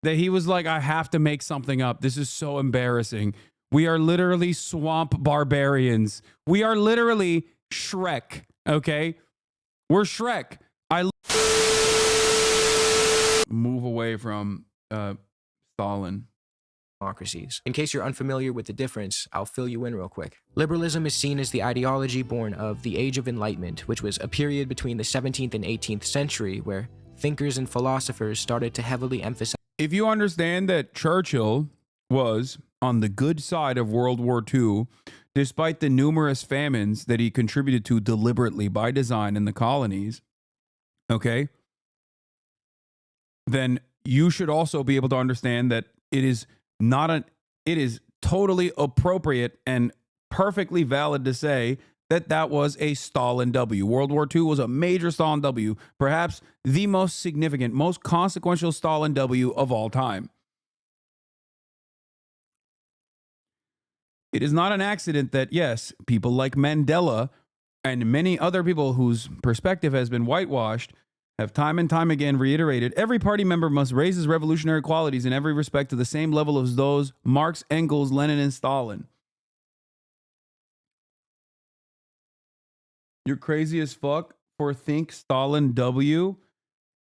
that he was like, I have to make something up. This is so embarrassing. We are literally swamp barbarians. We are literally Shrek, okay? We're Shrek. I move away from Stalin. Democracies. In case you're unfamiliar with the difference, I'll fill you in real quick. Liberalism is seen as the ideology born of the Age of Enlightenment, which was a period between the 17th and 18th century where thinkers and philosophers started to heavily emphasize. If you understand that Churchill was on the good side of World War II, despite the numerous famines that he contributed to deliberately by design in the colonies, okay, then you should also be able to understand that it is totally appropriate and perfectly valid to say that that was a Stalin W. World War II was a major Stalin W, perhaps the most significant, most consequential Stalin W of all time. It is not an accident that, yes, people like Mandela and many other people whose perspective has been whitewashed have time and time again reiterated every party member must raise his revolutionary qualities in every respect to the same level as those Marx, Engels, Lenin, and Stalin. You're crazy as fuck for think Stalin W?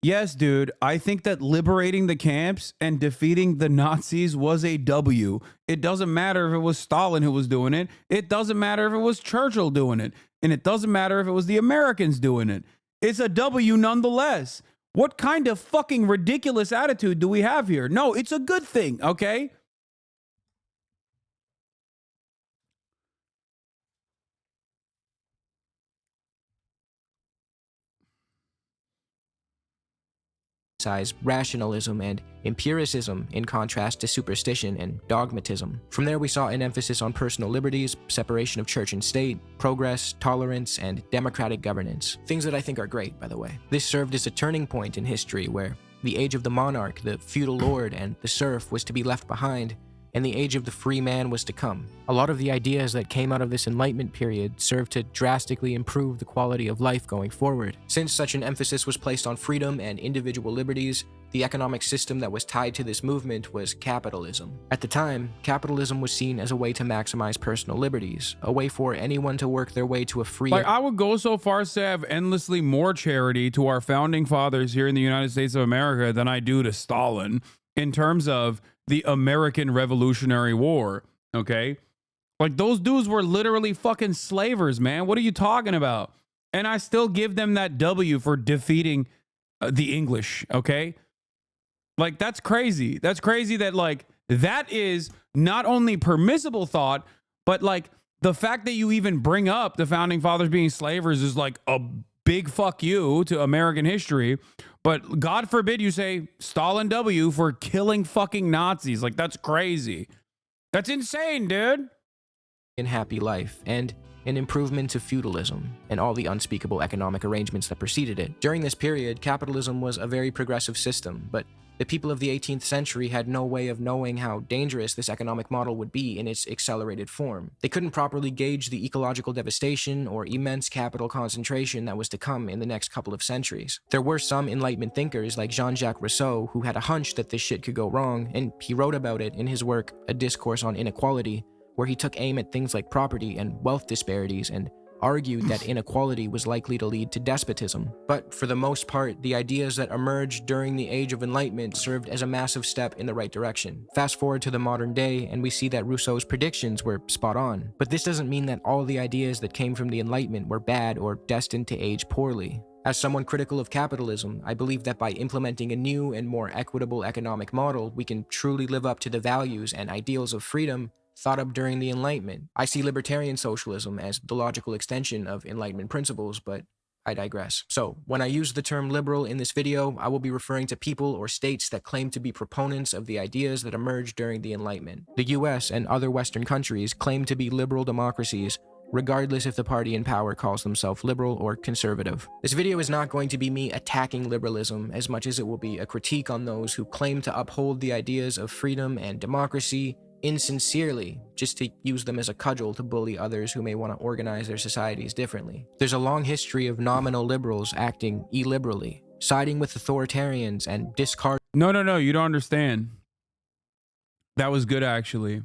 Yes, dude, I think that liberating the camps and defeating the Nazis was a W. It doesn't matter if it was Stalin who was doing it. It doesn't matter if it was Churchill doing it. And it doesn't matter if it was the Americans doing it. It's a W nonetheless. What kind of fucking ridiculous attitude do we have here? No, it's a good thing, okay? Rationalism and empiricism in contrast to superstition and dogmatism. From there we saw an emphasis on personal liberties, separation of church and state, progress, tolerance, and democratic governance. Things that I think are great, by the way. This served as a turning point in history where the age of the monarch, the feudal lord, and the serf was to be left behind, and the age of the free man was to come. A lot of the ideas that came out of this Enlightenment period served to drastically improve the quality of life going forward. Since such an emphasis was placed on freedom and individual liberties, the economic system that was tied to this movement was capitalism. At the time, capitalism was seen as a way to maximize personal liberties, a way for anyone to work their way to a free... Like, I would go so far as to have endlessly more charity to our founding fathers here in the United States of America than I do to Stalin in terms of the American Revolutionary War, okay? Like, those dudes were literally fucking slavers, man. What are you talking about? And I still give them that W for defeating the English, okay? Like, that's crazy. That's crazy that, like, that is not only permissible thought, but, like, the fact that you even bring up the founding fathers being slavers is, like, a big fuck you to American history. But God forbid you say Stalin W for killing fucking Nazis. Like, that's crazy. That's insane, dude. And happy life, and an improvement to feudalism, and all the unspeakable economic arrangements that preceded it. During this period, capitalism was a very progressive system, but the people of the 18th century had no way of knowing how dangerous this economic model would be in its accelerated form. They couldn't properly gauge the ecological devastation or immense capital concentration that was to come in the next couple of centuries. There were some Enlightenment thinkers like Jean-Jacques Rousseau who had a hunch that this shit could go wrong, and he wrote about it in his work, A Discourse on Inequality, where he took aim at things like property and wealth disparities and argued that inequality was likely to lead to despotism. But for the most part, the ideas that emerged during the Age of Enlightenment served as a massive step in the right direction. Fast forward to the modern day, and we see that Rousseau's predictions were spot on. But this doesn't mean that all the ideas that came from the Enlightenment were bad or destined to age poorly. As someone critical of capitalism, I believe that by implementing a new and more equitable economic model, we can truly live up to the values and ideals of freedom thought up during the Enlightenment. I see libertarian socialism as the logical extension of Enlightenment principles, but I digress. So, when I use the term liberal in this video, I will be referring to people or states that claim to be proponents of the ideas that emerged during the Enlightenment. The US and other Western countries claim to be liberal democracies, regardless if the party in power calls themselves liberal or conservative. This video is not going to be me attacking liberalism as much as it will be a critique on those who claim to uphold the ideas of freedom and democracy insincerely, just to use them as a cudgel to bully others who may want to organize their societies differently. There's a long history of nominal liberals acting illiberally, siding with authoritarians and discarding No. You don't understand. That was good, actually.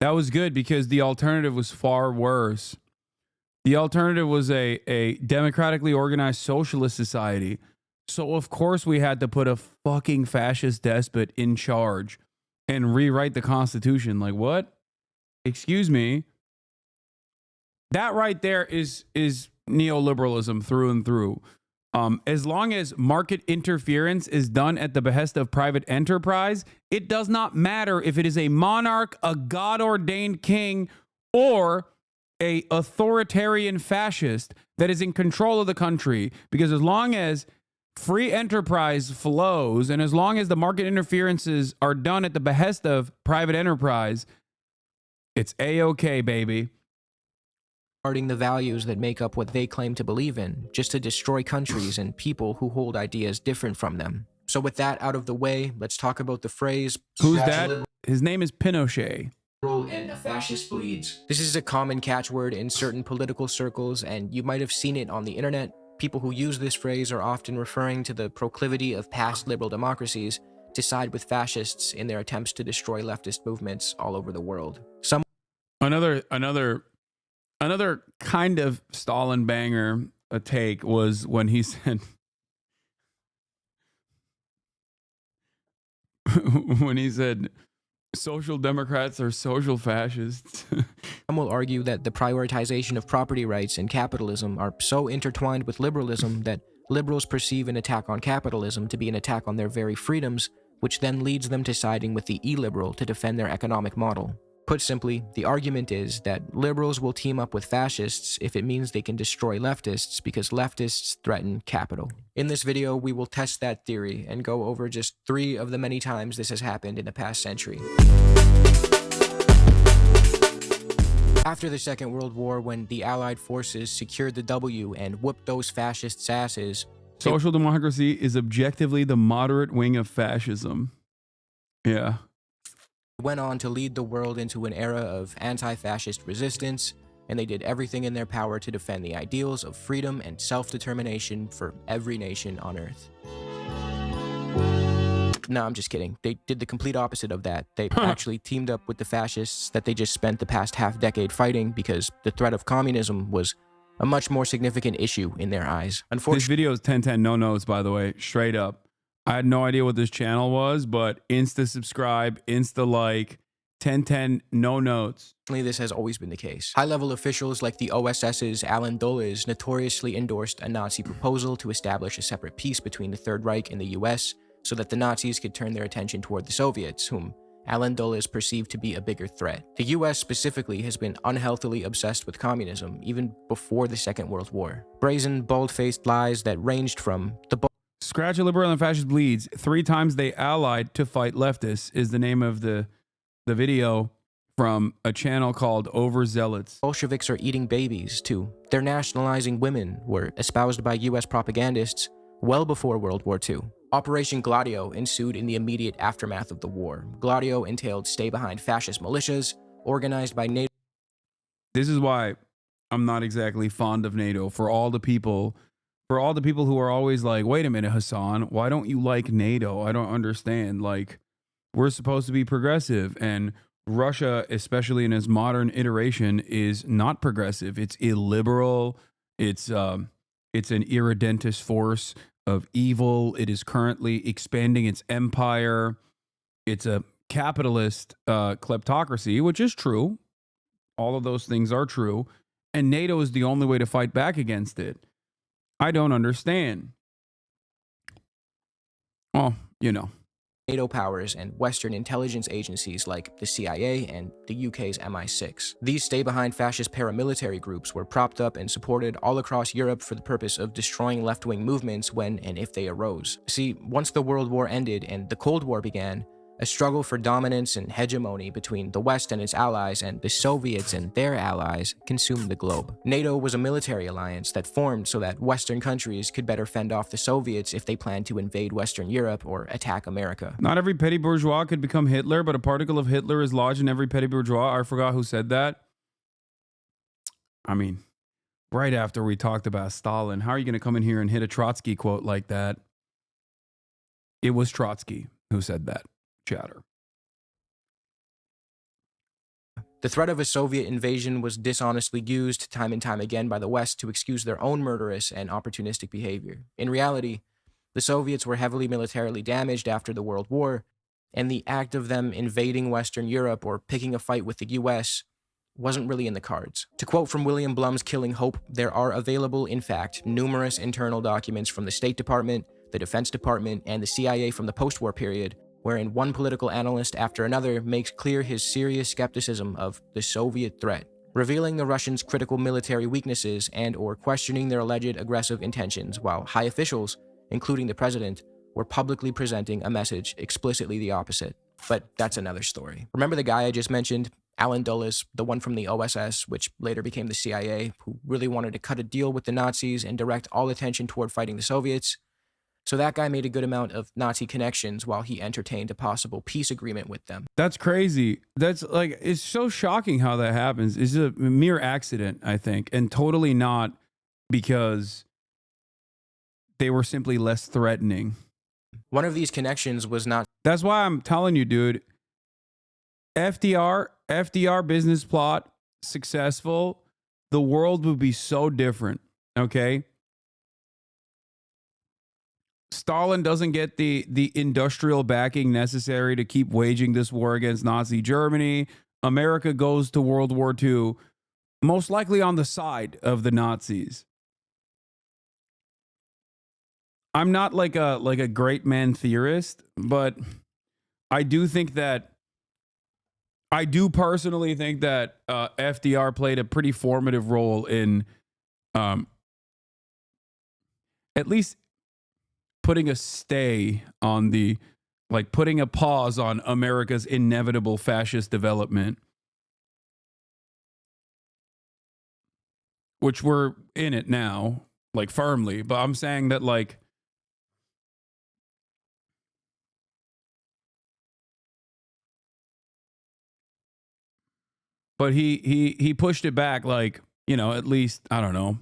That was good because the alternative was far worse. The alternative was a democratically organized socialist society. So, of course, we had to put a fucking fascist despot in charge and rewrite the Constitution. Like, what? Excuse me. That right there is neoliberalism through and through. As long as market interference is done at the behest of private enterprise, it does not matter if it is a monarch, a God-ordained king, or a authoritarian fascist that is in control of the country. Because as long as free enterprise flows and as long as the market interferences are done at the behest of private enterprise, it's A-OK, baby. The values that make up what they claim to believe in, just to destroy countries and people who hold ideas different from them. So with that out of the way, let's talk about the phrase, who's that? His name is Pinochet. And a fascist bleeds. This is a common catchword in certain political circles, and you might have seen it on the internet. People who use this phrase are often referring to the proclivity of past liberal democracies to side with fascists in their attempts to destroy leftist movements all over the world. Another kind of Stalin banger take was when he said social democrats are social fascists. Some will argue that the prioritization of property rights and capitalism are so intertwined with liberalism that liberals perceive an attack on capitalism to be an attack on their very freedoms, which then leads them to siding with the illiberal to defend their economic model. Put simply, the argument is that liberals will team up with fascists if it means they can destroy leftists because leftists threaten capital. In this video, we will test that theory and go over just 3 of the many times this has happened in the past century. After the Second World War, when the Allied forces secured the W and whooped those fascists' asses, social democracy is objectively the moderate wing of fascism. Yeah. Went on to lead the world into an era of anti-fascist resistance, and they did everything in their power to defend the ideals of freedom and self-determination for every nation on Earth. No, I'm just kidding. They did the complete opposite of that. They actually teamed up with the fascists that they just spent the past half-decade fighting because the threat of communism was a much more significant issue in their eyes. Unfortunately, this video is 1010 no notes, by the way, straight up. I had no idea what this channel was, but insta subscribe, insta like, 1010 no notes. This has always been the case. High-level officials like the OSS's Alan Dulles notoriously endorsed a Nazi proposal to establish a separate peace between the Third Reich and the US so that the Nazis could turn their attention toward the Soviets, whom Alan Dulles perceived to be a bigger threat. The US specifically has been unhealthily obsessed with communism even before the Second World War. Brazen, bald-faced lies that ranged from the Scratch a liberal and fascist bleeds. 3 times they allied to fight leftists is the name of the video from a channel called Overzealots. Bolsheviks are eating babies, too. They're nationalizing women were espoused by US propagandists well before World War II. Operation Gladio ensued in the immediate aftermath of the war. Gladio entailed stay-behind fascist militias organized by NATO. This is why I'm not exactly fond of NATO. For all the people who are always like, wait a minute, Hasan, why don't you like NATO? I don't understand. Like, we're supposed to be progressive, and Russia, especially in its modern iteration, is not progressive. It's illiberal. It's an irredentist force of evil. It is currently expanding its empire. It's a capitalist kleptocracy, which is true. All of those things are true. And NATO is the only way to fight back against it. I don't understand. Well, you know. NATO powers and Western intelligence agencies like the CIA and the UK's MI6. These stay-behind fascist paramilitary groups were propped up and supported all across Europe for the purpose of destroying left-wing movements when and if they arose. See, once the World War ended and the Cold War began, a struggle for dominance and hegemony between the West and its allies and the Soviets and their allies consumed the globe. NATO was a military alliance that formed so that Western countries could better fend off the Soviets if they planned to invade Western Europe or attack America. Not every petty bourgeois could become Hitler, but a particle of Hitler is lodged in every petty bourgeois. I forgot who said that. I mean, right after we talked about Stalin, how are you going to come in here and hit a Trotsky quote like that? It was Trotsky who said that, chatter. The threat of a Soviet invasion was dishonestly used time and time again by the West to excuse their own murderous and opportunistic behavior. In reality, the Soviets were heavily militarily damaged after the World War, and the act of them invading Western Europe or picking a fight with the US wasn't really in the cards. To quote from William Blum's Killing Hope, there are available, in fact, numerous internal documents from the State Department, the Defense Department, and the CIA from the post-war period, wherein one political analyst after another makes clear his serious skepticism of the Soviet threat, revealing the Russians' critical military weaknesses and/or questioning their alleged aggressive intentions, while high officials, including the president, were publicly presenting a message explicitly the opposite. But that's another story. Remember the guy I just mentioned, Alan Dulles, the one from the OSS, which later became the CIA, who really wanted to cut a deal with the Nazis and direct all attention toward fighting the Soviets? So that guy made a good amount of Nazi connections while he entertained a possible peace agreement with them. That's crazy. That's like, it's so shocking how that happens. It's a mere accident, I think, and totally not because they were simply less threatening. One of these connections was not. That's why I'm telling you, dude, FDR business plot, successful, the world would be so different, okay? Stalin doesn't get the industrial backing necessary to keep waging this war against Nazi Germany. America goes to World War II, most likely on the side of the Nazis. I'm not like a great man theorist, but I do personally think that FDR played a pretty formative role in at least putting a stay on putting a pause on America's inevitable fascist development, which we're in it now, like firmly. But I'm saying that but he pushed it back at least, I don't know,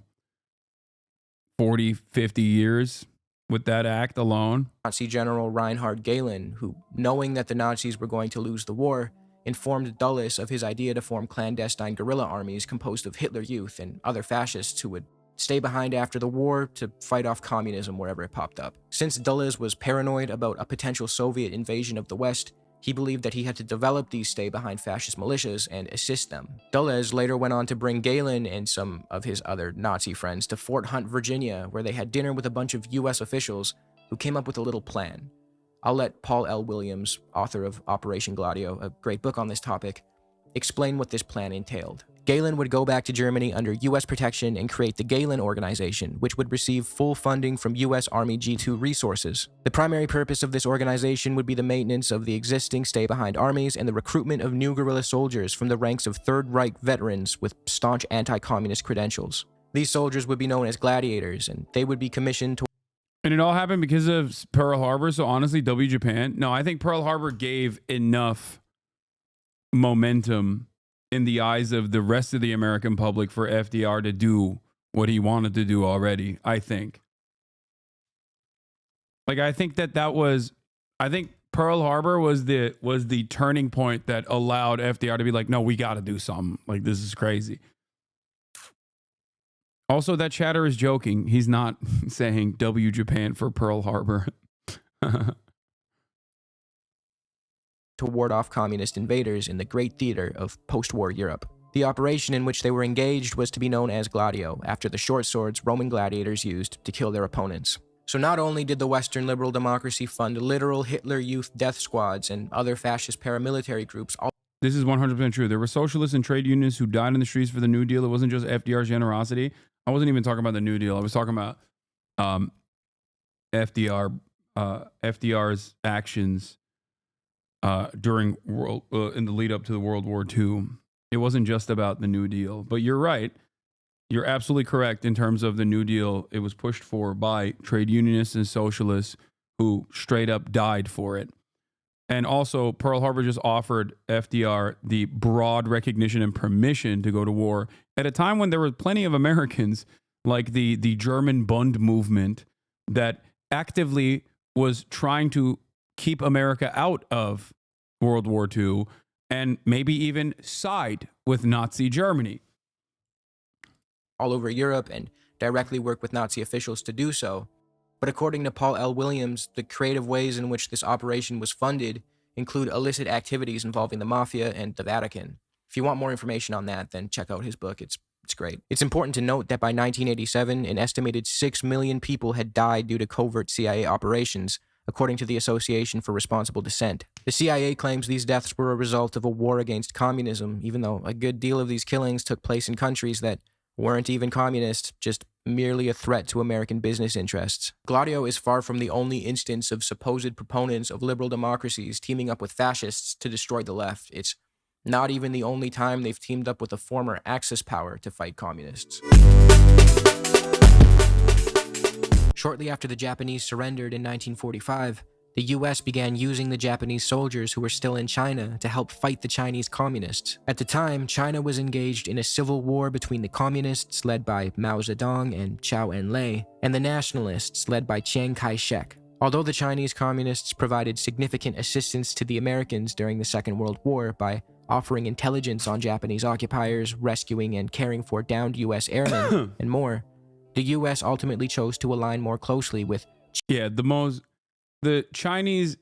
40, 50 years with that act alone. Nazi General Reinhard Gehlen, who, knowing that the Nazis were going to lose the war, informed Dulles of his idea to form clandestine guerrilla armies composed of Hitler Youth and other fascists who would stay behind after the war to fight off communism wherever it popped up. Since Dulles was paranoid about a potential Soviet invasion of the West, he believed that he had to develop these stay-behind fascist militias and assist them. Dulles later went on to bring Gehlen and some of his other Nazi friends to Fort Hunt, Virginia, where they had dinner with a bunch of US officials who came up with a little plan. I'll let Paul L. Williams, author of Operation Gladio, a great book on this topic, explain what this plan entailed. Gehlen would go back to Germany under US protection and create the Gehlen Organization, which would receive full funding from US Army G2 resources. The primary purpose of this organization would be the maintenance of the existing stay-behind armies and the recruitment of new guerrilla soldiers from the ranks of Third Reich veterans with staunch anti-communist credentials. These soldiers would be known as gladiators, and they would be commissioned to... And it all happened because of Pearl Harbor, so honestly, W Japan. No, I think Pearl Harbor gave enough momentum in the eyes of the rest of the American public for FDR to do what he wanted to do already, I think. I think I think Pearl Harbor was the turning point that allowed FDR to be like, no, we got to do something. This is crazy. Also, that chatter is joking. He's not saying W Japan for Pearl Harbor. to ward off communist invaders in the Great Theater of post-war Europe. The operation in which they were engaged was to be known as Gladio, after the short swords Roman gladiators used to kill their opponents. So not only did the Western liberal democracy fund literal Hitler Youth death squads and other fascist paramilitary groups... This is 100% true. There were socialists and trade unionists who died in the streets for the New Deal. It wasn't just FDR's generosity. I wasn't even talking about the New Deal. I was talking about FDR's actions during in the lead up to the World War II. It wasn't just about the New Deal. But you're right. You're absolutely correct in terms of the New Deal. It was pushed for by trade unionists and socialists who straight up died for it. And also, Pearl Harbor just offered FDR the broad recognition and permission to go to war at a time when there were plenty of Americans, like the German Bund movement, that actively was trying to keep America out of World War II and maybe even side with Nazi Germany. All over Europe and directly work with Nazi officials to do so. But according to Paul L. Williams, the creative ways in which this operation was funded include illicit activities involving the mafia and the Vatican. If you want more information on that, then check out his book. It's great. It's important to note that by 1987, an estimated 6 million people had died due to covert CIA operations, according to the Association for Responsible Dissent. The CIA claims these deaths were a result of a war against communism, even though a good deal of these killings took place in countries that weren't even communist, just merely a threat to American business interests. Gladio is far from the only instance of supposed proponents of liberal democracies teaming up with fascists to destroy the left. It's not even the only time they've teamed up with a former Axis power to fight communists. Shortly after the Japanese surrendered in 1945, the US began using the Japanese soldiers who were still in China to help fight the Chinese communists. At the time, China was engaged in a civil war between the communists led by Mao Zedong and Zhou Enlai, and the nationalists led by Chiang Kai-shek. Although the Chinese communists provided significant assistance to the Americans during the Second World War by offering intelligence on Japanese occupiers, rescuing and caring for downed US airmen, and more, the US ultimately chose to align more closely with the Chinese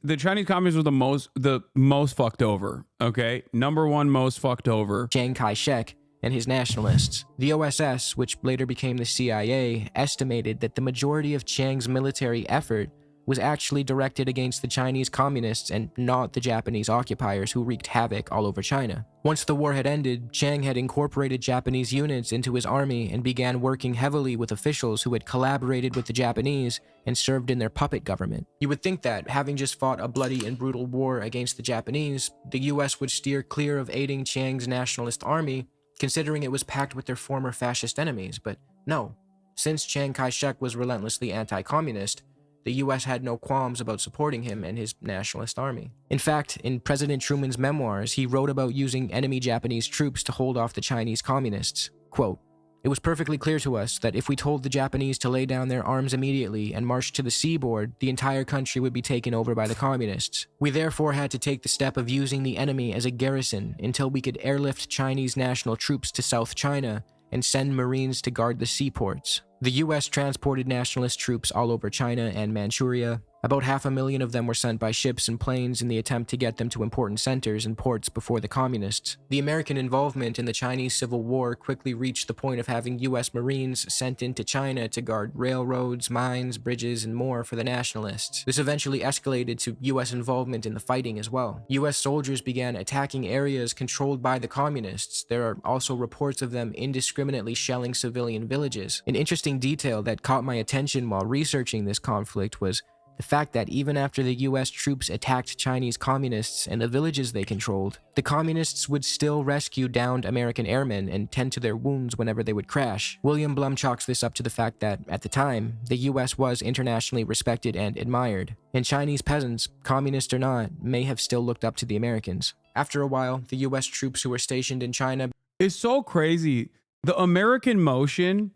communists were the most fucked over. Okay, number one most fucked over. Chiang Kai-shek and his nationalists. The OSS, which later became the CIA, estimated that the majority of Chiang's military effort was actually directed against the Chinese communists and not the Japanese occupiers who wreaked havoc all over China. Once the war had ended, Chiang had incorporated Japanese units into his army and began working heavily with officials who had collaborated with the Japanese and served in their puppet government. You would think that, having just fought a bloody and brutal war against the Japanese, the US would steer clear of aiding Chiang's nationalist army, considering it was packed with their former fascist enemies, but no. Since Chiang Kai-shek was relentlessly anti-communist, the US had no qualms about supporting him and his nationalist army. In fact, in President Truman's memoirs, he wrote about using enemy Japanese troops to hold off the Chinese communists. Quote, "It was perfectly clear to us that if we told the Japanese to lay down their arms immediately and march to the seaboard, the entire country would be taken over by the communists. We therefore had to take the step of using the enemy as a garrison until we could airlift Chinese national troops to South China and send Marines to guard the seaports. The US transported nationalist troops all over China and Manchuria. About 500,000 of them were sent by ships and planes in the attempt to get them to important centers and ports before the communists. The American involvement in the Chinese Civil War quickly reached the point of having US Marines sent into China to guard railroads, mines, bridges, and more for the nationalists. This eventually escalated to US involvement in the fighting as well. US soldiers began attacking areas controlled by the communists. There are also reports of them indiscriminately shelling civilian villages. An interesting detail that caught my attention while researching this conflict was the fact that even after the US troops attacked Chinese communists and the villages they controlled, the communists would still rescue downed American airmen and tend to their wounds whenever they would crash. William Blum chalks this up to the fact that, at the time, the US was internationally respected and admired, and Chinese peasants, communist or not, may have still looked up to the Americans. After a while, the US troops who were stationed in China... It's so crazy. The American motion,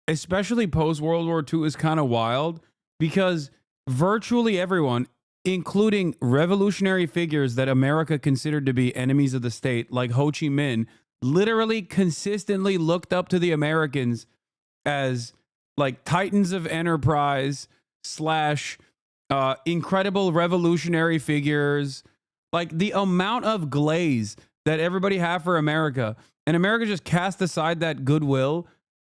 especially post-World War II, is kind of wild because virtually everyone, including revolutionary figures that America considered to be enemies of the state, like Ho Chi Minh, literally consistently looked up to the Americans as like titans of enterprise slash incredible revolutionary figures. Like the amount of glaze that everybody had for America, and America just cast aside that goodwill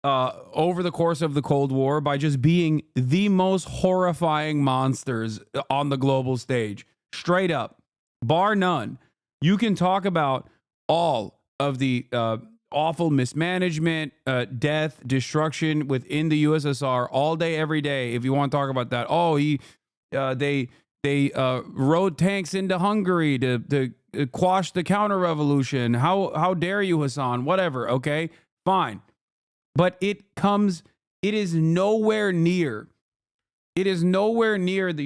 over the course of the Cold War by just being the most horrifying monsters on the global stage. Straight up, bar none. You can talk about all of the awful mismanagement, death, destruction within the USSR all day, every day. If you want to talk about that, they rode tanks into Hungary to quash the counter-revolution. How dare you, Hasan? Whatever. Okay, fine. But it is nowhere near the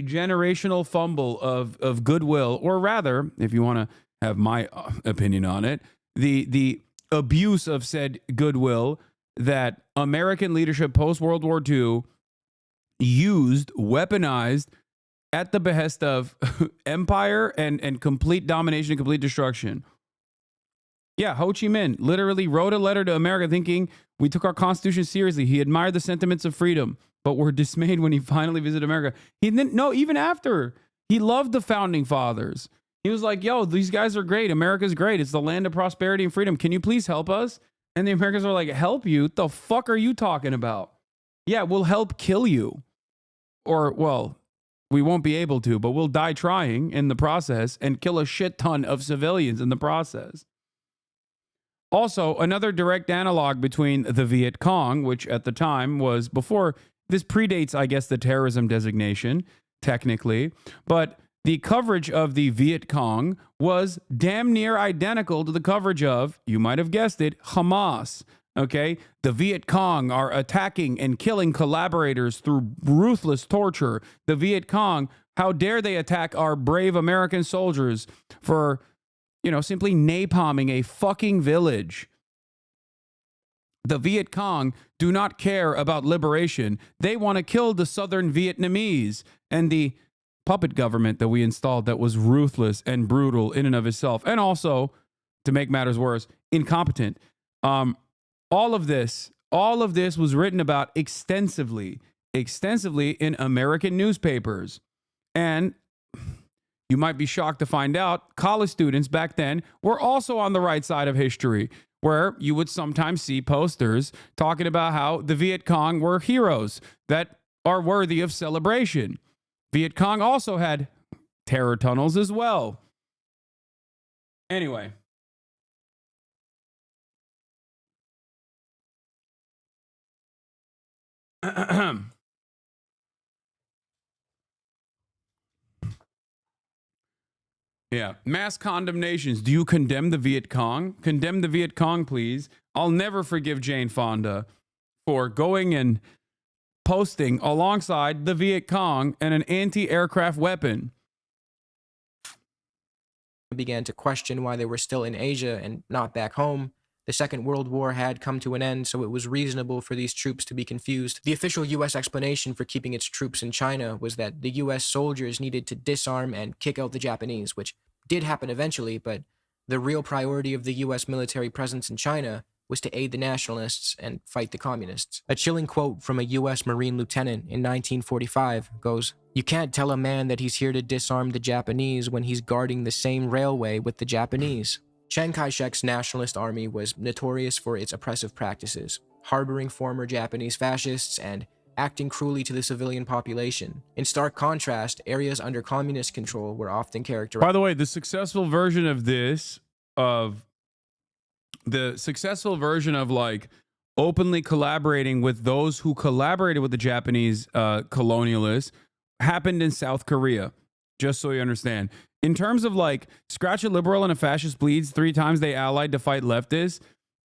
generational fumble of goodwill, or rather, if you want to have my opinion on it, the abuse of said goodwill that American leadership post World War II used, weaponized at the behest of empire and complete domination and complete destruction. Yeah, Ho Chi Minh literally wrote a letter to America thinking we took our Constitution seriously. He admired the sentiments of freedom, but were dismayed when he finally visited America. He didn't, no, even after. He loved the founding fathers. He was like, yo, these guys are great. America's great. It's the land of prosperity and freedom. Can you please help us? And the Americans were like, help you? What the fuck are you talking about? Yeah, we'll help kill you. Or, well, we won't be able to, but we'll die trying in the process and kill a shit ton of civilians in the process. Also, another direct analog between the Viet Cong, which at the time was before, this predates, I guess, the terrorism designation, technically, but the coverage of the Viet Cong was damn near identical to the coverage of, you might have guessed it, Hamas. Okay? The Viet Cong are attacking and killing collaborators through ruthless torture. The Viet Cong, how dare they attack our brave American soldiers for, you know, simply napalming a fucking village. The Viet Cong do not care about liberation. They want to kill the southern Vietnamese. And the puppet government that we installed that was ruthless and brutal in and of itself, and also, to make matters worse, incompetent. All of this was written about extensively in American newspapers. And you might be shocked to find out college students back then were also on the right side of history, where you would sometimes see posters talking about how the Viet Cong were heroes that are worthy of celebration. Viet Cong also had terror tunnels as well. Anyway. Yeah. Mass condemnations. Do you condemn the Viet Cong? Condemn the Viet Cong, please. I'll never forgive Jane Fonda for going and posting alongside the Viet Cong and an anti-aircraft weapon. Began to question why they were still in Asia and not back home. The Second World War had come to an end, so it was reasonable for these troops to be confused. The official U.S. explanation for keeping its troops in China was that the U.S. soldiers needed to disarm and kick out the Japanese, which did happen eventually, but the real priority of the U.S. military presence in China was to aid the nationalists and fight the communists. A chilling quote from a U.S. Marine lieutenant in 1945 goes, "You can't tell a man that he's here to disarm the Japanese when he's guarding the same railway with the Japanese." Chiang Kai-shek's nationalist army was notorious for its oppressive practices, harboring former Japanese fascists and acting cruelly to the civilian population. In stark contrast, areas under communist control were often characterized... By the way, the successful version of this, like openly collaborating with those who collaborated with the Japanese colonialists, happened in South Korea, just so you understand. In terms of like scratch a liberal and a fascist bleeds 3 times they allied to fight leftists,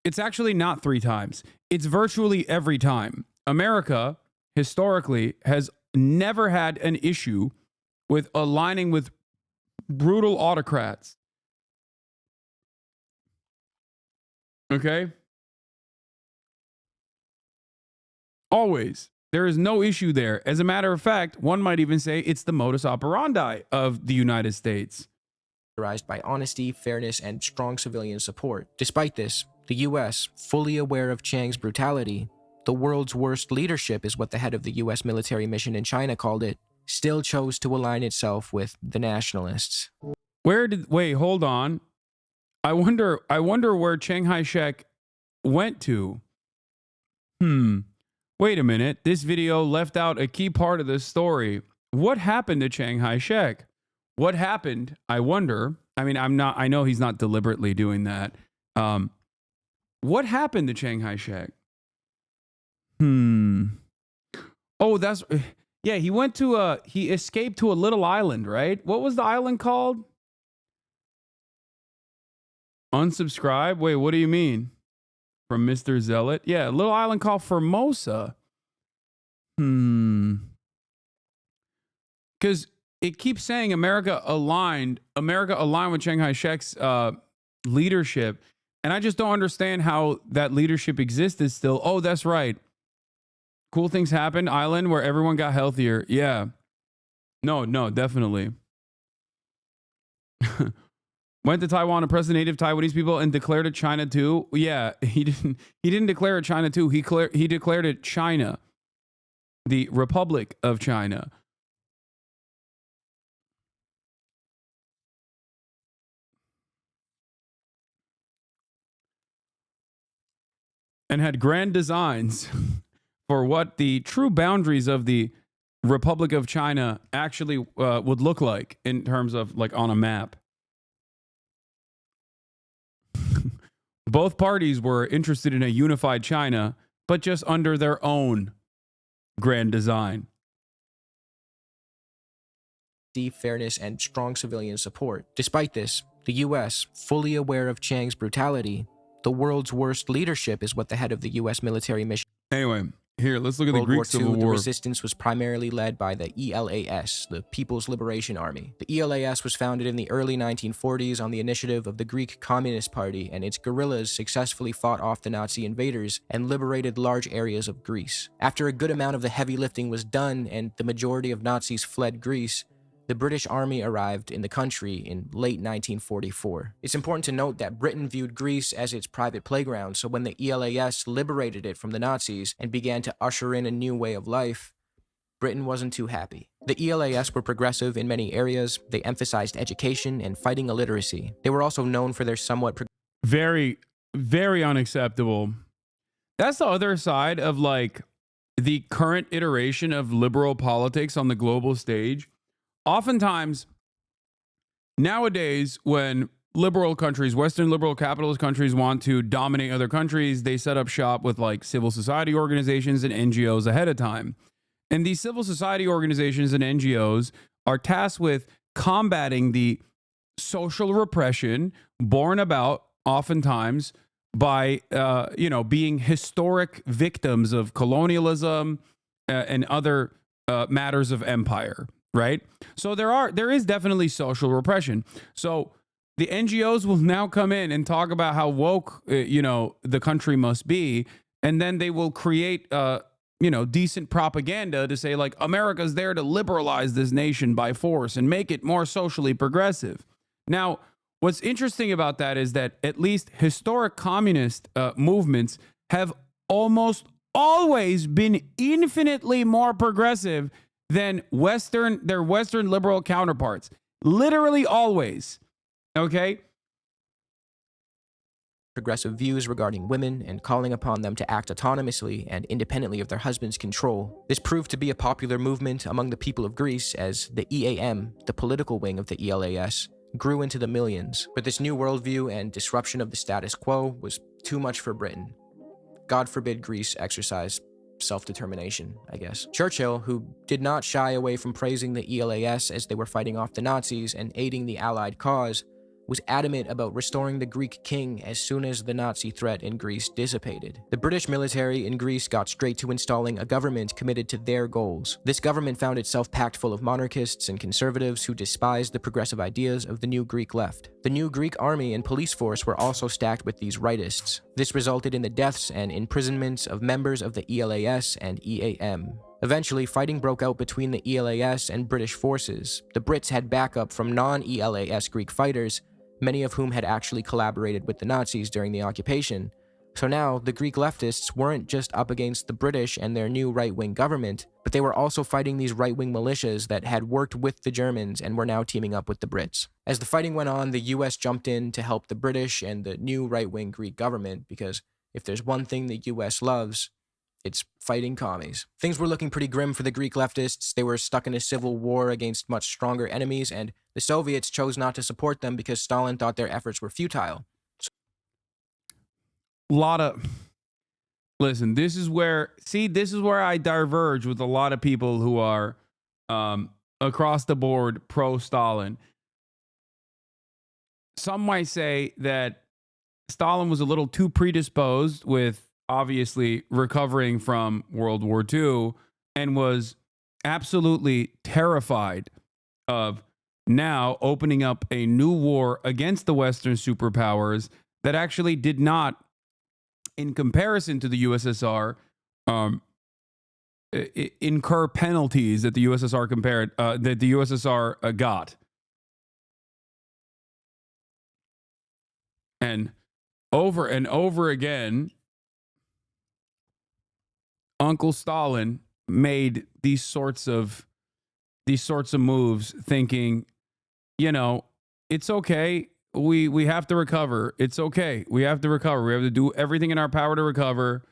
it's actually not 3 times. It's virtually every time. America, historically, has never had an issue with aligning with brutal autocrats. Okay? Always. There is no issue there. As a matter of fact, one might even say it's the modus operandi of the United States. By honesty, fairness, and strong civilian support. Despite this, the US, fully aware of Chiang's brutality, the world's worst leadership is what the head of the US military mission in China called it, still chose to align itself with the nationalists. Wait, hold on. I wonder where Chiang Kai-shek went to. Wait a minute. This video left out a key part of this story. What happened to Chiang Kai-shek? What happened? I wonder. I mean, I know he's not deliberately doing that. What happened to Chiang Kai-shek? Oh, yeah, he escaped to a little island, right? What was the island called? Unsubscribe? Wait, what do you mean? From Mr. Zealot? Yeah, a little island called Formosa. Because it keeps saying America aligned with Chiang Kai-shek's leadership. And I just don't understand how that leadership existed still. Oh, that's right. Cool things happened. Island where everyone got healthier. Yeah. No, no, definitely. Went to Taiwan, oppressed the native Taiwanese people, and declared it China too. Yeah, he didn't. He didn't declare it China too. He declared it China, the Republic of China. And had grand designs for what the true boundaries of the Republic of China actually would look like in terms of like on a map. Both parties were interested in a unified China, but just under their own grand design. Fairness and strong civilian support. Despite this, the US, fully aware of Chiang's brutality, the world's worst leadership is what the head of the US military mission. Anyway, here, let's look at the World Greek War Civil II, the War. resistance was primarily led by the ELAS, the People's Liberation Army. The ELAS was founded in the early 1940s on the initiative of the Greek Communist Party, and its guerrillas successfully fought off the Nazi invaders and liberated large areas of Greece. After a good amount of the heavy lifting was done and the majority of Nazis fled Greece, the British Army arrived in the country in late 1944. It's important to note that Britain viewed Greece as its private playground, so when the ELAS liberated it from the Nazis and began to usher in a new way of life, Britain wasn't too happy. The ELAS were progressive in many areas. They emphasized education and fighting illiteracy. They were also known for their somewhat Very, very unacceptable. That's the other side of like the current iteration of liberal politics on the global stage. Oftentimes, nowadays, when liberal countries, Western liberal capitalist countries want to dominate other countries, they set up shop with like civil society organizations and NGOs ahead of time. And these civil society organizations and NGOs are tasked with combating the social repression born about oftentimes by being historic victims of colonialism and other matters of empire, right? So there is definitely social repression. So the NGOs will now come in and talk about how woke the country must be, and then they will create decent propaganda to say like America's there to liberalize this nation by force and make it more socially progressive. Now, what's interesting about that is that at least historic communist movements have almost always been infinitely more progressive than their Western liberal counterparts. Literally always. Okay? progressive views regarding women and calling upon them to act autonomously and independently of their husband's control. This proved to be a popular movement among the people of Greece as the EAM, the political wing of the ELAS, grew into the millions. But this new worldview and disruption of the status quo was too much for Britain. God forbid Greece exercise self-determination, I guess. Churchill, who did not shy away from praising the ELAS as they were fighting off the Nazis and aiding the Allied cause, was adamant about restoring the Greek king as soon as the Nazi threat in Greece dissipated. The British military in Greece got straight to installing a government committed to their goals. This government found itself packed full of monarchists and conservatives who despised the progressive ideas of the new Greek left. The new Greek army and police force were also stacked with these rightists. This resulted in the deaths and imprisonments of members of the ELAS and EAM. Eventually, fighting broke out between the ELAS and British forces. The Brits had backup from non-ELAS Greek fighters, many of whom had actually collaborated with the Nazis during the occupation. So now, the Greek leftists weren't just up against the British and their new right-wing government, but they were also fighting these right-wing militias that had worked with the Germans and were now teaming up with the Brits. As the fighting went on, the US jumped in to help the British and the new right-wing Greek government, because if there's one thing the US loves, it's fighting commies. Things were looking pretty grim for the Greek leftists. They were stuck in a civil war against much stronger enemies, and the Soviets chose not to support them because Stalin thought their efforts were futile. Listen, this is where I diverge with a lot of people who are across the board pro-Stalin. Some might say that Stalin was a little too predisposed with obviously recovering from World War II and was absolutely terrified of now opening up a new war against the Western superpowers that actually did not, in comparison to the USSR, incur penalties that the USSR that the USSR got. And over again, Uncle Stalin made these sorts of moves, thinking, it's okay. We have to recover. It's okay. We have to recover. We have to do everything in our power to recover.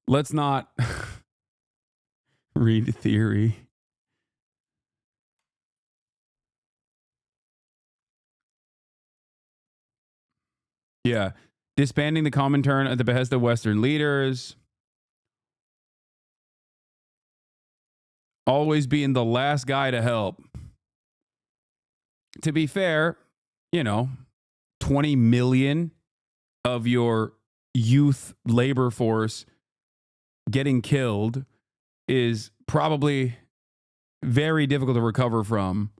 Let's not read theory. Yeah. Disbanding the Comintern at the behest of Western leaders. Always being the last guy to help. To be fair, 20 million of your youth labor force getting killed is probably very difficult to recover from.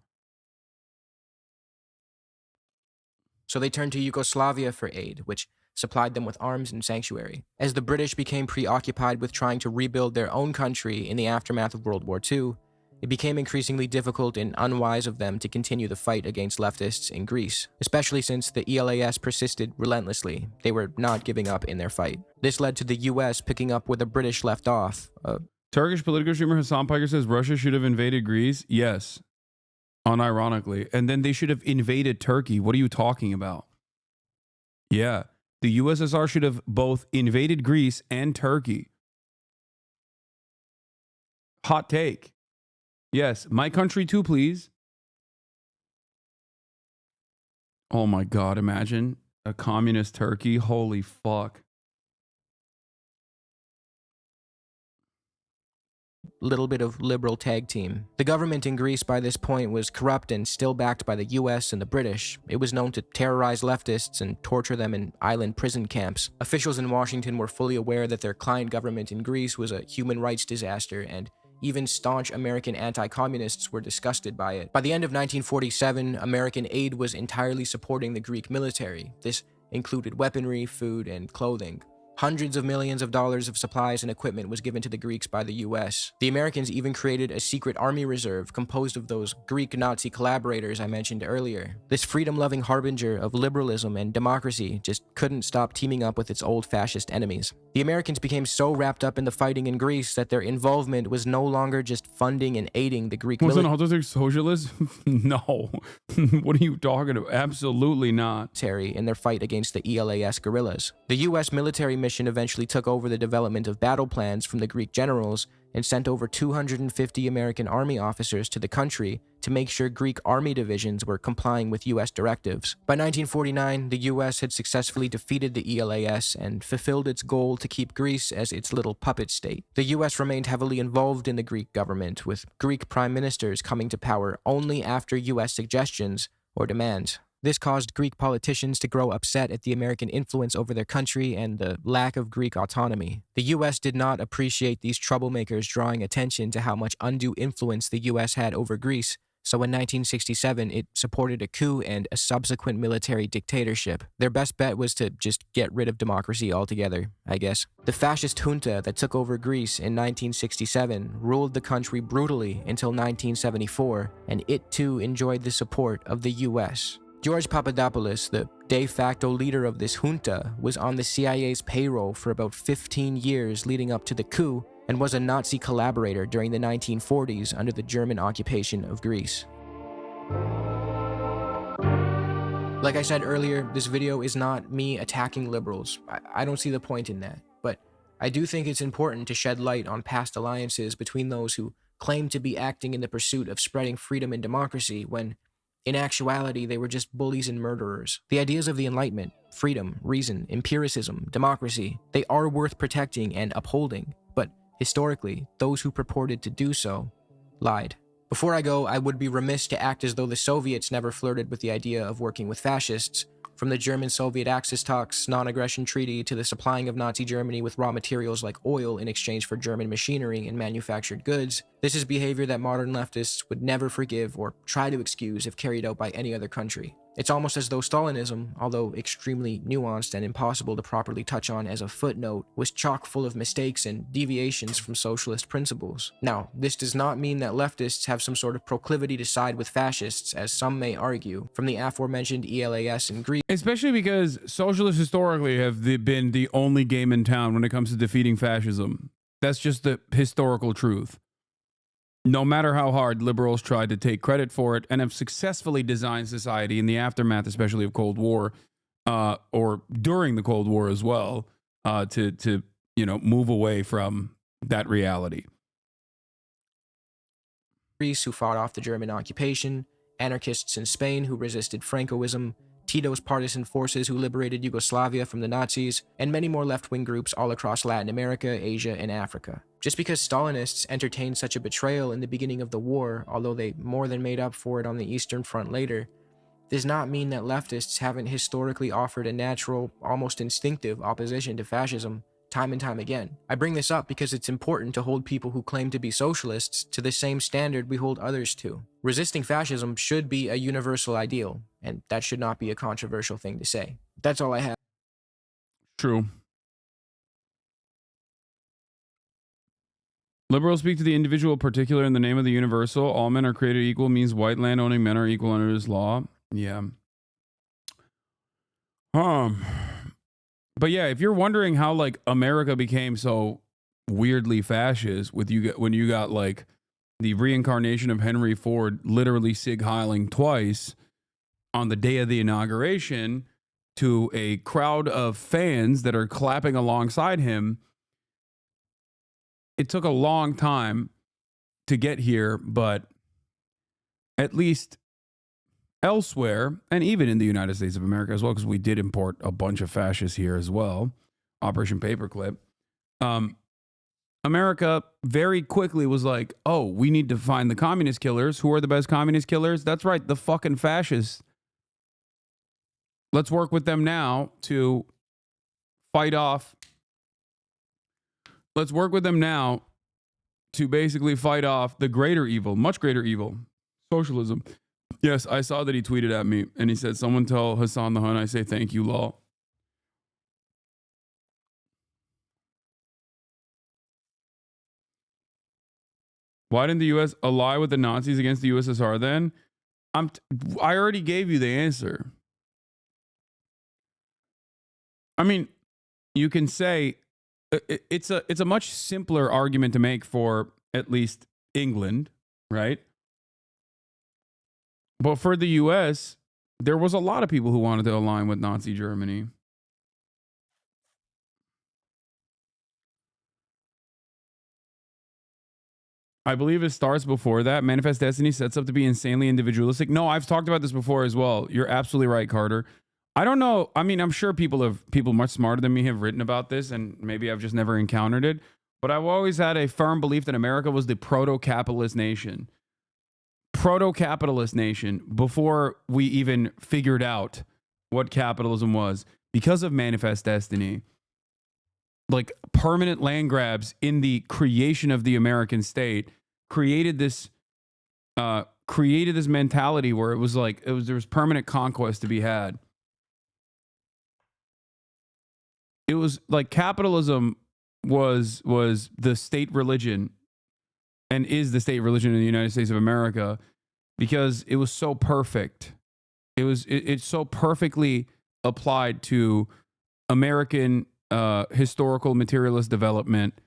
So they turned to Yugoslavia for aid, which supplied them with arms and sanctuary. As the British became preoccupied with trying to rebuild their own country in the aftermath of World War II, it became increasingly difficult and unwise of them to continue the fight against leftists in Greece, especially since the ELAS persisted relentlessly. They were not giving up in their fight. This led to the US picking up where the British left off. Turkish political streamer Hasan Piker says Russia should have invaded Greece. Yes, unironically. And then they should have invaded Turkey. What are you talking about? Yeah, the USSR should have both invaded Greece and Turkey. Hot take. Yes, my country too, please. Oh my God, imagine a communist Turkey. Holy fuck. Little bit of liberal tag team. The government in Greece by this point was corrupt and still backed by the US and the British. It was known to terrorize leftists and torture them in island prison camps. Officials in Washington were fully aware that their client government in Greece was a human rights disaster, and even staunch American anti-communists were disgusted by it. By the end of 1947, American aid was entirely supporting the Greek military. This included weaponry, food, and clothing. Hundreds of millions of dollars of supplies and equipment was given to the Greeks by the US. The Americans even created a secret army reserve composed of those Greek Nazi collaborators I mentioned earlier. This freedom-loving harbinger of liberalism and democracy just couldn't stop teaming up with its old fascist enemies. The Americans became so wrapped up in the fighting in Greece that their involvement was no longer just funding and aiding the Greek military. Was it socialist? No. What are you talking about? Absolutely not. In their fight against the ELAS guerrillas. The US military mission eventually took over the development of battle plans from the Greek generals and sent over 250 American army officers to the country to make sure Greek army divisions were complying with US directives. By 1949, the US had successfully defeated the ELAS and fulfilled its goal to keep Greece as its little puppet state. The US remained heavily involved in the Greek government, with Greek prime ministers coming to power only after US suggestions or demands. This caused Greek politicians to grow upset at the American influence over their country and the lack of Greek autonomy. The US did not appreciate these troublemakers drawing attention to how much undue influence the US had over Greece, so in 1967 it supported a coup and a subsequent military dictatorship. Their best bet was to just get rid of democracy altogether, I guess. The fascist junta that took over Greece in 1967 ruled the country brutally until 1974, and it too enjoyed the support of the US. George Papadopoulos, the de facto leader of this junta, was on the CIA's payroll for about 15 years leading up to the coup and was a Nazi collaborator during the 1940s under the German occupation of Greece. Like I said earlier, this video is not me attacking liberals. I don't see the point in that, but I do think it's important to shed light on past alliances between those who claim to be acting in the pursuit of spreading freedom and democracy when in actuality, they were just bullies and murderers. The ideas of the Enlightenment, freedom, reason, empiricism, democracy, they are worth protecting and upholding, but historically, those who purported to do so lied. Before I go, I would be remiss to act as though the Soviets never flirted with the idea of working with fascists. From the German-Soviet Axis talks, non-aggression treaty, to the supplying of Nazi Germany with raw materials like oil in exchange for German machinery and manufactured goods, this is behavior that modern leftists would never forgive or try to excuse if carried out by any other country. It's almost as though Stalinism, although extremely nuanced and impossible to properly touch on as a footnote, was chock full of mistakes and deviations from socialist principles. Now, this does not mean that leftists have some sort of proclivity to side with fascists, as some may argue, from the aforementioned ELAS in Greece. Especially because socialists historically have been the only game in town when it comes to defeating fascism. That's just the historical truth. No matter how hard liberals tried to take credit for it and have successfully designed society in the aftermath, especially of Cold War, or during the Cold War as well, to move away from that reality. Greece who fought off the German occupation, anarchists in Spain who resisted Francoism, Tito's partisan forces who liberated Yugoslavia from the Nazis, and many more left-wing groups all across Latin America, Asia, and Africa. Just because Stalinists entertained such a betrayal in the beginning of the war, although they more than made up for it on the Eastern Front later, does not mean that leftists haven't historically offered a natural, almost instinctive opposition to fascism time and time again. I bring this up because it's important to hold people who claim to be socialists to the same standard we hold others to. Resisting fascism should be a universal ideal, and that should not be a controversial thing to say. That's all I have. True. Liberals speak to the individual particular in the name of the universal. All men are created equal means white land-owning men are equal under this law. Yeah. But yeah, if you're wondering how like America became so weirdly fascist when you got like the reincarnation of Henry Ford literally Sig Heiling twice on the day of the inauguration to a crowd of fans that are clapping alongside him, it took a long time to get here, but at least elsewhere, and even in the United States of America as well, because we did import a bunch of fascists here as well, Operation Paperclip, America very quickly was like, oh, we need to find the communist killers. Who are the best communist killers? That's right, the fucking fascists. Let's work with them now to fight off. Let's work with them now to basically fight off the greater evil, much greater evil, socialism. Yes, I saw that he tweeted at me and he said, someone tell Hassan the Hun I say thank you, lol. Why didn't the U.S. ally with the Nazis against the USSR then? I already gave you the answer. I mean, you can say it's a much simpler argument to make for at least England, right? But for the U.S., there was a lot of people who wanted to align with Nazi Germany. I believe it starts before that. Manifest Destiny sets up to be insanely individualistic. No, I've talked about this before as well. You're absolutely right, Carter. I don't know. I mean, I'm sure people much smarter than me have written about this, and maybe I've just never encountered it. But I've always had a firm belief that America was the proto-capitalist nation. Proto-capitalist nation before we even figured out what capitalism was because of Manifest Destiny. Like permanent land grabs in the creation of the American state created this mentality where there was permanent conquest to be had. It was like capitalism was the state religion and is the state religion in the United States of America because it was so perfect. It's so perfectly applied to American historical materialist development.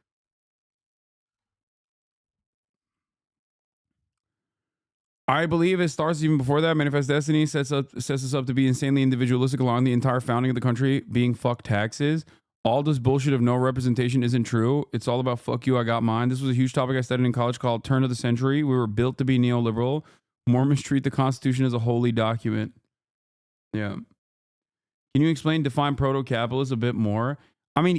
I believe it starts even before that. Manifest Destiny sets us up to be insanely individualistic along the entire founding of the country being fuck taxes. All this bullshit of no representation isn't true. It's all about fuck you, I got mine. This was a huge topic I studied in college called Turn of the Century. We were built to be neoliberal. Mormons treat the Constitution as a holy document. Yeah. Can you define proto-capitalist a bit more? I mean,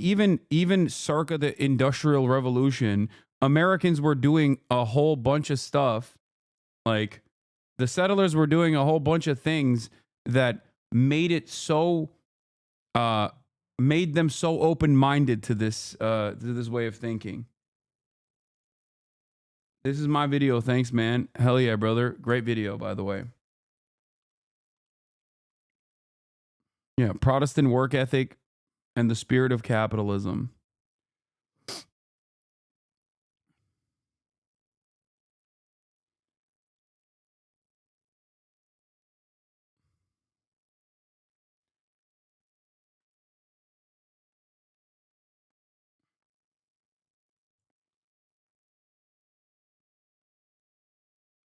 even circa the Industrial Revolution, Americans were doing a whole bunch of stuff. Like the settlers were doing a whole bunch of things that made it so made them so open-minded to this way of thinking. This is my video. Thanks, man. Hell yeah, brother. Great video, by the way. Yeah, Protestant work ethic and the spirit of capitalism.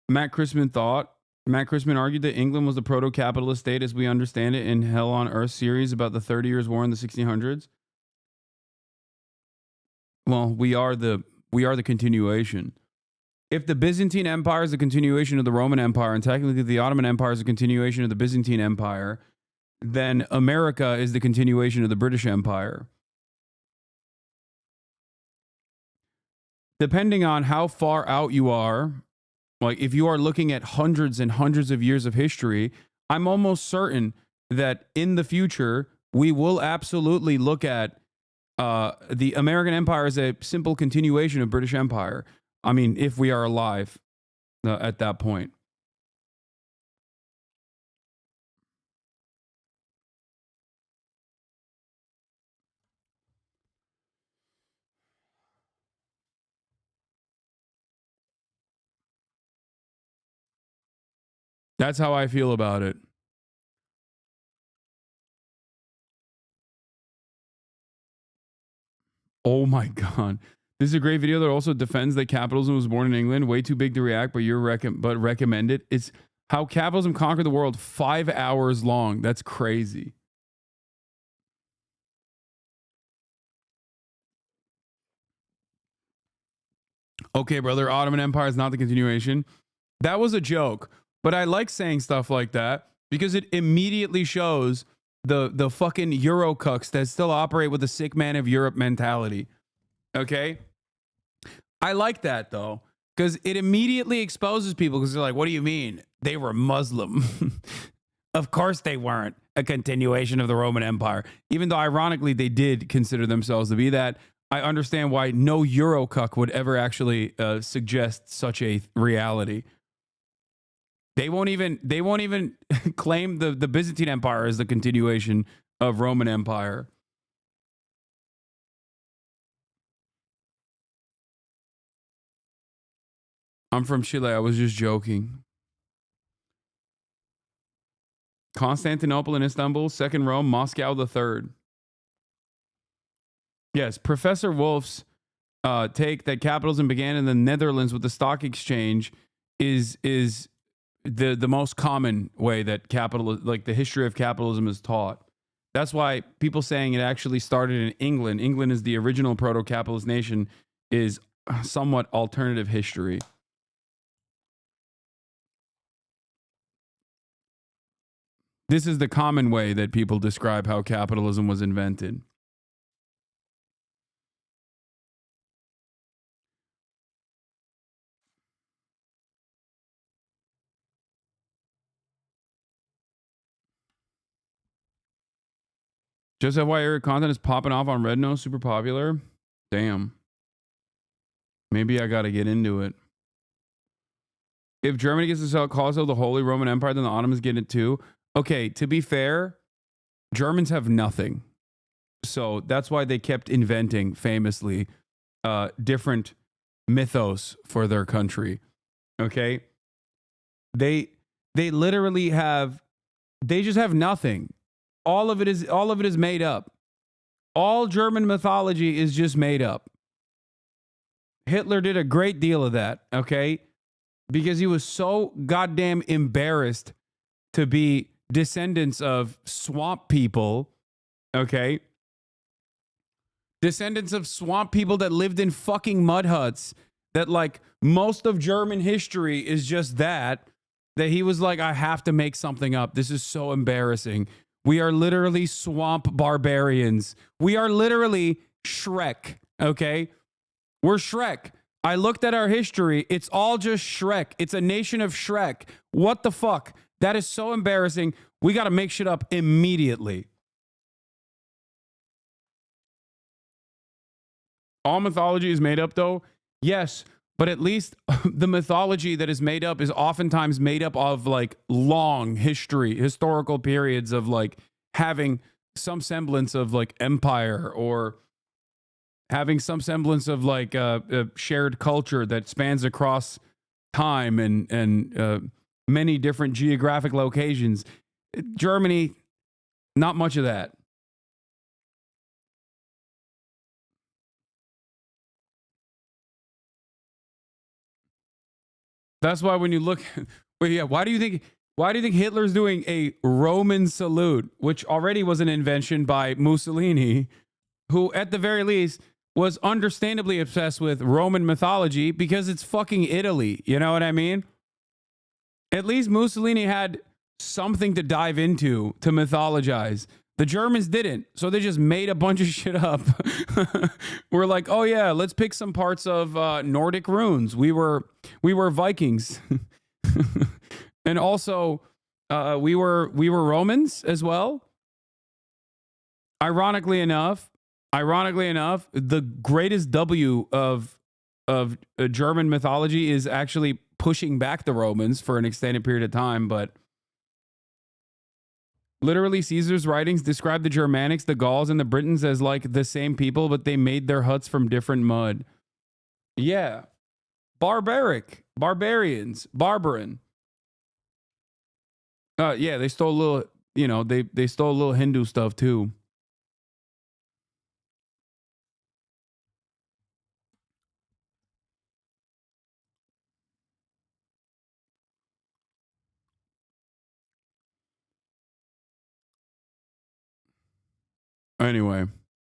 Matt Christman argued that England was the proto-capitalist state as we understand it in Hell on Earth series about the 30 Years' War in the 1600s. Well, we are the continuation. If the Byzantine Empire is a continuation of the Roman Empire, and technically the Ottoman Empire is a continuation of the Byzantine Empire, then America is the continuation of the British Empire. Depending on how far out you are, like if you are looking at hundreds and hundreds of years of history, I'm almost certain that in the future, we will absolutely look at the American Empire as a simple continuation of British Empire. I mean, if we are alive at that point. That's how I feel about it. Oh my God. This is a great video that also defends that capitalism was born in England. Way too big to react, but but recommend it. It's How Capitalism Conquered the World, 5 hours long. That's crazy. Okay, brother, Ottoman Empire is not the continuation. That was a joke, but I like saying stuff like that because it immediately shows the fucking Eurocucks that still operate with the sick man of Europe mentality. Okay? I like that though, because it immediately exposes people because they're like, what do you mean? They were Muslim. Of course they weren't a continuation of the Roman Empire. Even though ironically they did consider themselves to be that. I understand why no Eurocuck would ever actually suggest such a reality. They won't even claim the Byzantine Empire as the continuation of Roman Empire. I'm from Chile. I was just joking. Constantinople and Istanbul, second Rome, Moscow the third. Yes, Professor Wolf's take that capitalism began in the Netherlands with the stock exchange is the most common way that the history of capitalism is taught. That's why people saying it actually started in England. England is the original proto-capitalist nation is somewhat alternative history. This is the common way that people describe how capitalism was invented. Just FYI, content is popping off on Red Nose, super popular. Damn. Maybe I got to get into it. If Germany gets to call itself the Holy Roman Empire, then the Ottomans get it too. Okay, to be fair, Germans have nothing. So that's why they kept inventing, famously, different mythos for their country. Okay? They literally they just have nothing. All of it is made up. All German mythology is just made up. Hitler did a great deal of that, okay? Because he was so goddamn embarrassed to be descendants of swamp people, okay? Descendants of swamp people that lived in fucking mud huts, that like most of German history is just that he was like, I have to make something up. This is so embarrassing. We are literally swamp barbarians. We are literally Shrek, okay? We're Shrek. I looked at our history. It's all just Shrek. It's a nation of Shrek. What the fuck? That is so embarrassing. We got to make shit up immediately. All mythology is made up, though? Yes, but at least the mythology that is made up is oftentimes made up of like long historical periods of like having some semblance of like empire or having some semblance of like a shared culture that spans across time and many different geographic locations. Germany, not much of that. That's why when you look, well, yeah, why do you think Hitler's doing a Roman salute, which already was an invention by Mussolini, who at the very least was understandably obsessed with Roman mythology because it's fucking Italy. You know what I mean? At least Mussolini had something to dive into to mythologize. The Germans didn't, so they just made a bunch of shit up. We're like, oh yeah, let's pick some parts of Nordic runes. We were Vikings, and also we were Romans as well. Ironically enough, the greatest W of German mythology is actually pushing back the Romans for an extended period of time, but literally Caesar's writings describe the Germanics, the Gauls, and the Britons as like the same people, but they made their huts from different mud. Yeah. Barbarians, barbarin. Yeah, they stole a little, they stole a little Hindu stuff too. Anyway,